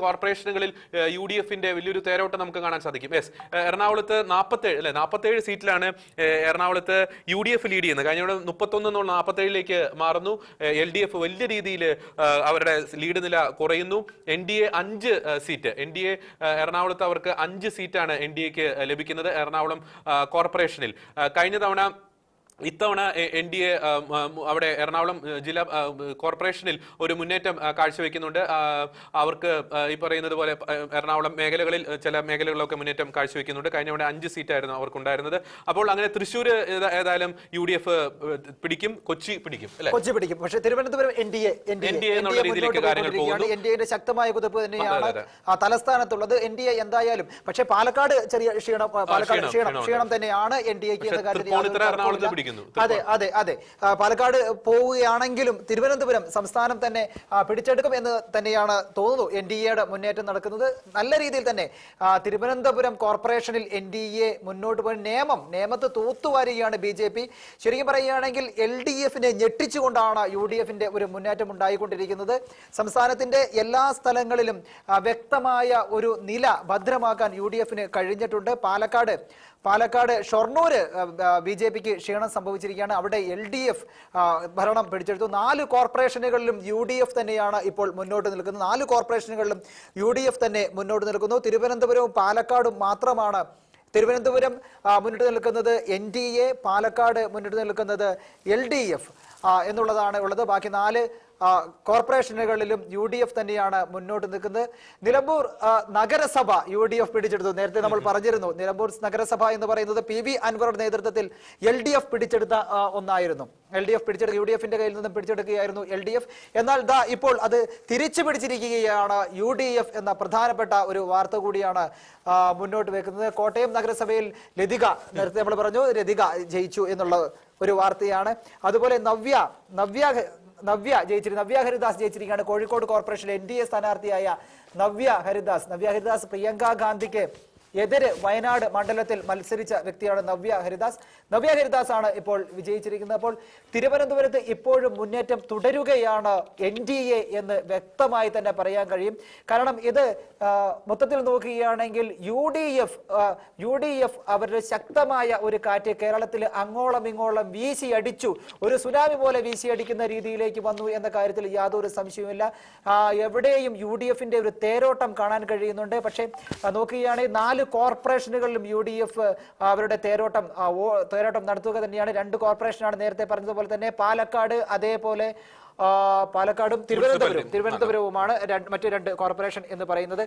കോർപ്പറേഷനുകളിൽ UDF-ന്റെ വലിയൊരു തേരോട്ടം നമുക്ക് കാണാൻ സാധിക്കും. യെസ്, എറണാകുളത്ത് 47 സീറ്റിലാണ് എറണാകുളത്ത് UDF ലീഡ് ചെയ്യുന്നത്. കഴിഞ്ഞ 31 എന്നുള്ള 47ലേക്ക് മാറുന്നു. LDF വലിയ രീതിയിൽ അവരുടെ ലീഡ് നില കുറയുന്നു. NDA 5 സീറ്റ്, NDA എറണാകുളത്ത് അവർക്ക് 5 സീറ്റാണ് NDAക്ക് ലഭിക്കുന്നത് എറണാകുളം കോർപ്പറേഷനിൽ. കഴിഞ്ഞ തവണ ഇത്തവണ NDA അവിടെ എറണാകുളം ജില്ലാ കോർപ്പറേഷനിൽ ഒരു മുന്നേറ്റം കാഴ്ചവെക്കുന്നുണ്ട്. അവർക്ക് ഈ പറയുന്നത് പോലെ എറണാകുളം മേഖലകളിൽ ചില മേഖലകളിലൊക്കെ മുന്നേറ്റം കാഴ്ചവെക്കുന്നുണ്ട്. കഴിഞ്ഞ തവണ 5 സീറ്റായിരുന്നു അവർക്കുണ്ടായിരുന്നത്. അപ്പോൾ അങ്ങനെ തൃശ്ശൂർ ഏതായാലും UDF പിടിക്കും, കൊച്ചി പിടിക്കും, കൊച്ചി പിടിക്കും. പക്ഷേ തിരുവനന്തപുരം NDA എന്നുള്ള രീതിയിലേക്ക് കാര്യങ്ങൾ പോകുന്നു. NDAയുടെ ശക്തമായ കുതിപ്പ് തന്നെയാണ് തലസ്ഥാനത്തുള്ളത്. NDA എന്തായാലും, പക്ഷേ പാലക്കാട് ചെറിയ ക്ഷീണം തന്നെയാണ് NDAക്ക് എന്ന കാര്യത്തിൽ. അതെ, പാലക്കാട് പോവുകയാണെങ്കിലും തിരുവനന്തപുരം സംസ്ഥാനം തന്നെ പിടിച്ചെടുക്കും എന്ന് തന്നെയാണ് തോന്നുന്നു. NDAയുടെ മുന്നേറ്റം നടക്കുന്നത് നല്ല രീതിയിൽ തന്നെ. തിരുവനന്തപുരം കോർപ്പറേഷനിൽ NDA മുന്നോട്ട് പോയി നിയമത്ത് തൂത്തുവാരുകയാണ് BJP. ശരിക്കും പറയുകയാണെങ്കിൽ LDF-നെ ഞെട്ടിച്ചുകൊണ്ടാണ് UDF-ന്റെ ഒരു മുന്നേറ്റം ഉണ്ടായിക്കൊണ്ടിരിക്കുന്നത്. സംസ്ഥാനത്തിന്റെ എല്ലാ സ്ഥലങ്ങളിലും വ്യക്തമായ ഒരു നില ഭദ്രമാക്കാൻ UDF-ന് കഴിഞ്ഞിട്ടുണ്ട്. പാലക്കാട് ഷൊർണൂര് BJPക്ക് ക്ഷീണം സംഭവിച്ചിരിക്കുകയാണ്. അവിടെ LDF ഭരണം പിടിച്ചെടുത്തു. 4 കോർപ്പറേഷനുകളിലും UDF തന്നെയാണ് ഇപ്പോൾ മുന്നോട്ട് നിൽക്കുന്നത്. 4 കോർപ്പറേഷനുകളിലും UDF തന്നെ മുന്നോട്ട് നിൽക്കുന്നു. തിരുവനന്തപുരവും പാലക്കാടും മാത്രമാണ്. തിരുവനന്തപുരം മുന്നിട്ട് നിൽക്കുന്നത് NDA, പാലക്കാട് മുന്നിട്ട് നിൽക്കുന്നത് LDF എന്നുള്ളതാണ് ഉള്ളത്. ബാക്കി 4 കോർപ്പറേഷനുകളിലും UDF തന്നെയാണ് മുന്നോട്ട് നിൽക്കുന്നത്. നിലമ്പൂർ നഗരസഭ UDF പിടിച്ചെടുത്തു. നേരത്തെ നമ്മൾ പറഞ്ഞിരുന്നു, നിലമ്പൂർ നഗരസഭ എന്ന് പറയുന്നത് PV അൻവറുടെ നേതൃത്വത്തിൽ LDF പിടിച്ചെടുത്ത ഒന്നായിരുന്നു. LDF പിടിച്ചെടുത്ത് UDF-ന്റെ കയ്യിൽ നിന്നും പിടിച്ചെടുക്കുകയായിരുന്നു LDF. എന്നാൽ ഇപ്പോൾ അത് തിരിച്ചു പിടിച്ചിരിക്കുകയാണ് UDF എന്ന പ്രധാനപ്പെട്ട ഒരു വാർത്ത കൂടിയാണ് മുന്നോട്ട് വെക്കുന്നത്. കോട്ടയം നഗരസഭയിൽ നേരത്തെ നമ്മൾ പറഞ്ഞു ലതിക ജയിച്ചു എന്നുള്ള ഒരു വാർത്തയാണ്. അതുപോലെ നവ്യ ഹരിദാസ് ജയിച്ചിരിക്കുകയാണ്. കോഴിക്കോട് കോർപ്പറേഷനിലെ NDA സ്ഥാനാർത്ഥിയായ നവ്യ ഹരിദാസ് പ്രിയങ്ക ഗാന്ധിക്ക് എതിരെ വയനാട് മണ്ഡലത്തിൽ മത്സരിച്ച വ്യക്തിയാണ് നവ്യ ഹരിദാസ് ആണ് ഇപ്പോൾ വിജയിച്ചിരിക്കുന്നത്. അപ്പോൾ തിരുവനന്തപുരത്ത് ഇപ്പോഴും മുന്നേറ്റം തുടരുകയാണ് NDA എന്ന് വ്യക്തമായി തന്നെ പറയാൻ കഴിയും. കാരണം ഇത് മൊത്തത്തിൽ നോക്കുകയാണെങ്കിൽ UDF അവരുടെ ശക്തമായ ഒരു കാറ്റ് കേരളത്തിൽ അങ്ങോളം ഇങ്ങോളം വീശിയടിച്ചു, ഒരു സുനാമി പോലെ വീശിയടിക്കുന്ന രീതിയിലേക്ക് വന്നു എന്ന കാര്യത്തിൽ യാതൊരു സംശയവുമില്ല. എവിടെയും UDF-ന്റെ ഒരു തേരോട്ടം കാണാൻ കഴിയുന്നുണ്ട്. പക്ഷേ നോക്കുകയാണെങ്കിൽ 4 കോർപ്പറേഷനുകളിലും UDF അവരുടെ തേരോട്ടം നടത്തുക തന്നെയാണ്. 2 കോർപ്പറേഷനാണ് നേരത്തെ പറഞ്ഞതുപോലെ തന്നെ. പാലക്കാട്, അതേപോലെ പാലക്കാടും തിരുവനന്തപുരവുമാണ് മറ്റു 2 കോർപ്പറേഷൻ എന്ന് പറയുന്നത്.